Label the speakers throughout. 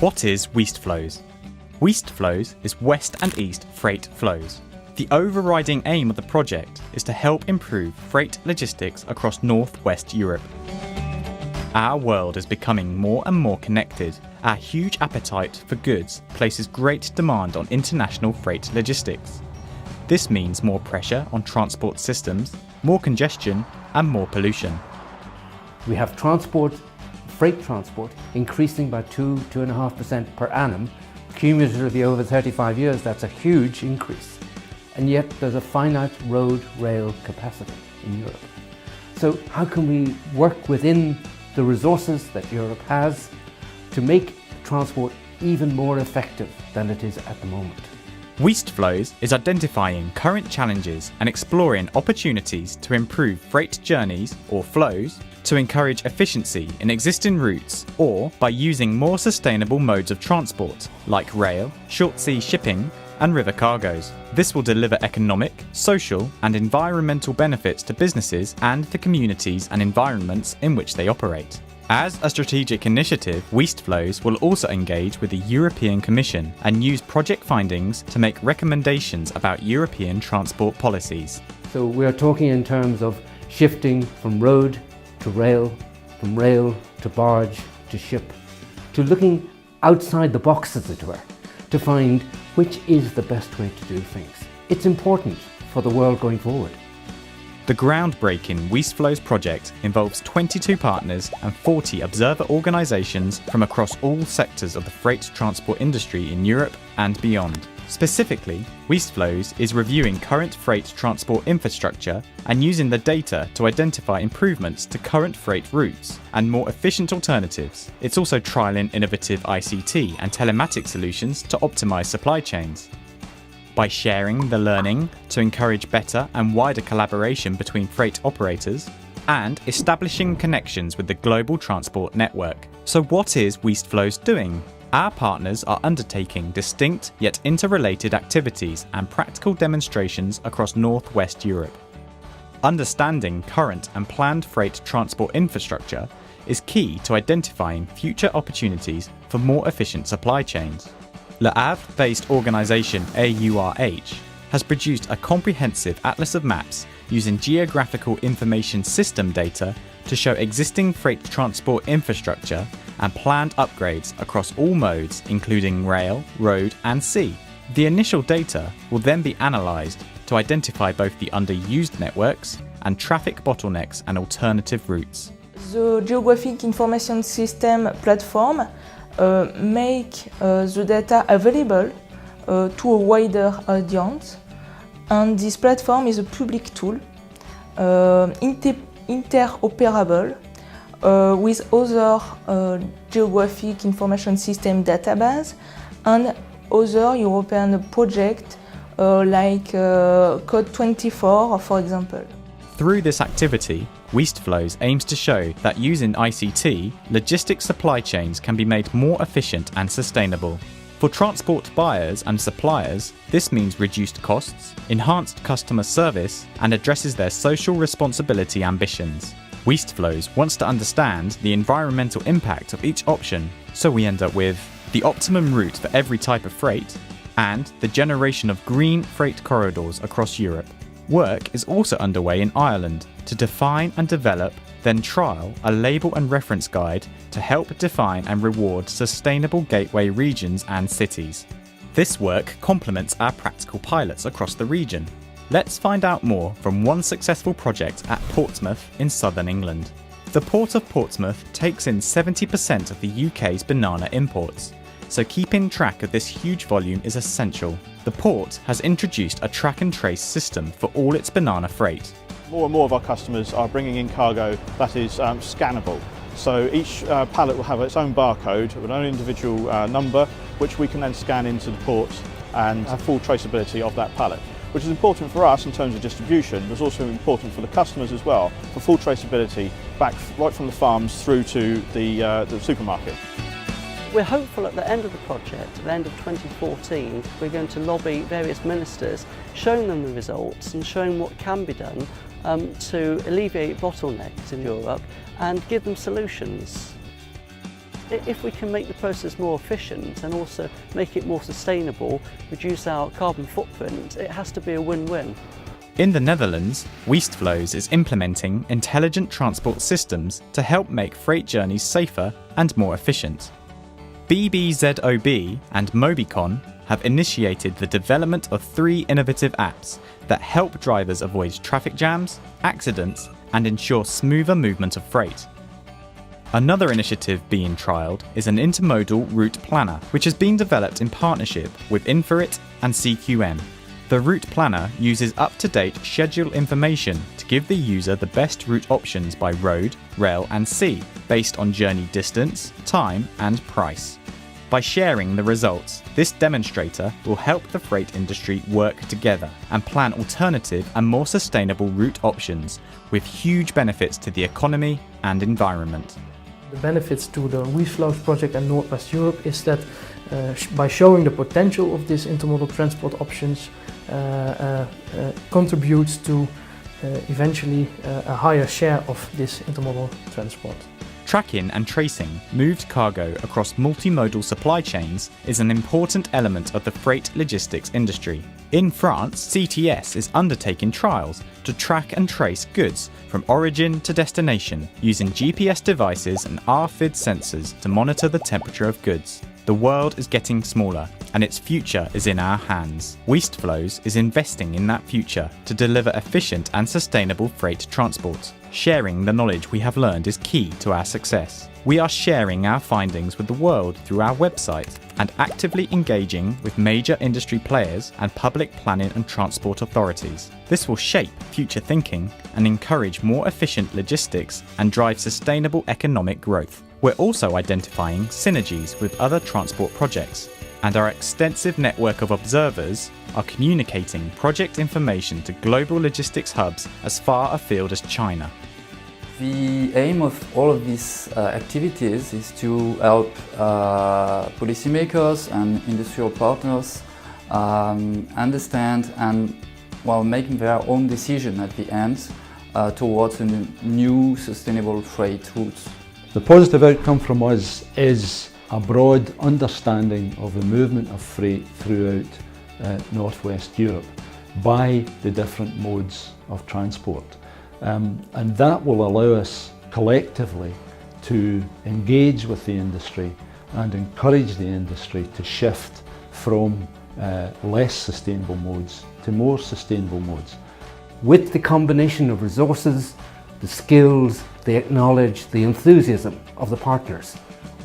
Speaker 1: What is Weastflows? Weastflows is west and east freight flows. The overriding aim of the project is to help improve freight logistics across northwest Europe. Our world is becoming more and more connected. Our huge appetite for goods places great demand on international freight logistics. This means more pressure on transport systems, more congestion and more pollution.
Speaker 2: We have freight transport increasing by 2–2.5% per annum. Cumulatively over 35 years, that's a huge increase. And yet there's a finite road rail capacity in Europe. So how can we work within the resources that Europe has to make transport even more effective than it is at the moment?
Speaker 1: Weastflows is identifying current challenges and exploring opportunities to improve freight journeys or flows, to encourage efficiency in existing routes, or by using more sustainable modes of transport like rail, short sea shipping and river cargoes. This will deliver economic, social and environmental benefits to businesses and the communities and environments in which they operate. As a strategic initiative, Weastflows will also engage with the European Commission and use project findings to make recommendations about European transport policies.
Speaker 2: So we are talking in terms of shifting from road to rail, from rail to barge to ship, to looking outside the box, as it were, to find which is the best way to do things. It's important for the world going forward.
Speaker 1: The groundbreaking Weastflows project involves 22 partners and 40 observer organisations from across all sectors of the freight transport industry in Europe and beyond. Specifically, Weastflows is reviewing current freight transport infrastructure and using the data to identify improvements to current freight routes and more efficient alternatives. It's also trialling innovative ICT and telematic solutions to optimise supply chains. By sharing the learning to encourage better and wider collaboration between freight operators, and establishing connections with the global transport network. So what is Weastflows doing? Our partners are undertaking distinct yet interrelated activities and practical demonstrations across northwest Europe. Understanding current and planned freight transport infrastructure is key to identifying future opportunities for more efficient supply chains. Le Havre-based organisation AURH has produced a comprehensive atlas of maps using geographical information system data to show existing freight transport infrastructure and planned upgrades across all modes including rail, road and sea. The initial data will then be analysed to identify both the underused networks and traffic bottlenecks and alternative routes.
Speaker 3: The Geographic Information System platform make the data available to a wider audience, and this platform is a public tool, interoperable with other Geographic Information System database and other European projects like Code 24, for example.
Speaker 1: Through this activity, Weastflows aims to show that using ICT, logistics supply chains can be made more efficient and sustainable. For transport buyers and suppliers, this means reduced costs, enhanced customer service, and addresses their social responsibility ambitions. Weastflows wants to understand the environmental impact of each option, so we end up with the optimum route for every type of freight and the generation of green freight corridors across Europe. Work is also underway in Ireland to define and develop, then trial a label and reference guide to help define and reward sustainable gateway regions and cities. This work complements our practical pilots across the region. Let's find out more from one successful project at Portsmouth in southern England. The Port of Portsmouth takes in 70% of the UK's banana imports, so keeping track of this huge volume is essential. The port has introduced a track and trace system for all its banana freight.
Speaker 4: More and more of our customers are bringing in cargo that is scannable. So each pallet will have its own barcode with an own individual number, which we can then scan into the port and have full traceability of that pallet, which is important for us in terms of distribution, but it's also important for the customers as well, for full traceability back right from the farms through to the supermarket.
Speaker 5: We're hopeful at the end of the project, at the end of 2014, we're going to lobby various ministers, showing them the results and showing what can be done to alleviate bottlenecks in Europe and give them solutions. If we can make the process more efficient and also make it more sustainable, reduce our carbon footprint, it has to be a win-win.
Speaker 1: In the Netherlands, Weastflows is implementing intelligent transport systems to help make freight journeys safer and more efficient. BBZOB and Mobicon have initiated the development of 3 innovative apps that help drivers avoid traffic jams, accidents, and ensure smoother movement of freight. Another initiative being trialled is an intermodal route planner, which has been developed in partnership with Inforit and CQM. The route planner uses up-to-date schedule information to give the user the best route options by road, rail and sea, based on journey distance, time and price. By sharing the results, this demonstrator will help the freight industry work together and plan alternative and more sustainable route options with huge benefits to the economy and environment.
Speaker 6: The benefits to the Weastflows project in Northwest Europe is that by showing the potential of these intermodal transport options contributes to eventually a higher share of this intermodal transport.
Speaker 1: Tracking and tracing moved cargo across multimodal supply chains is an important element of the freight logistics industry. In France, CTS is undertaking trials to track and trace goods from origin to destination using GPS devices and RFID sensors to monitor the temperature of goods. The world is getting smaller and its future is in our hands. Weastflows is investing in that future to deliver efficient and sustainable freight transport. Sharing the knowledge we have learned is key to our success. We are sharing our findings with the world through our website and actively engaging with major industry players and public planning and transport authorities. This will shape future thinking and encourage more efficient logistics and drive sustainable economic growth. We're also identifying synergies with other transport projects, and our extensive network of observers are communicating project information to global logistics hubs as far afield as China.
Speaker 7: The aim of all of these activities is to help policymakers and industrial partners understand and making their own decision at the end towards a new sustainable freight routes.
Speaker 8: The positive outcome from us is a broad understanding of the movement of freight throughout Northwest Europe by the different modes of transport. And that will allow us collectively to engage with the industry and encourage the industry to shift from less sustainable modes to more sustainable modes.
Speaker 2: With the combination of resources, the skills, the knowledge, the enthusiasm of the partners,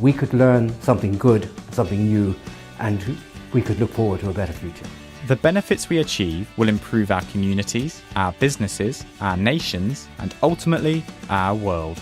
Speaker 2: we could learn something good, something new, and we could look forward to a better future.
Speaker 1: The benefits we achieve will improve our communities, our businesses, our nations, and ultimately our world.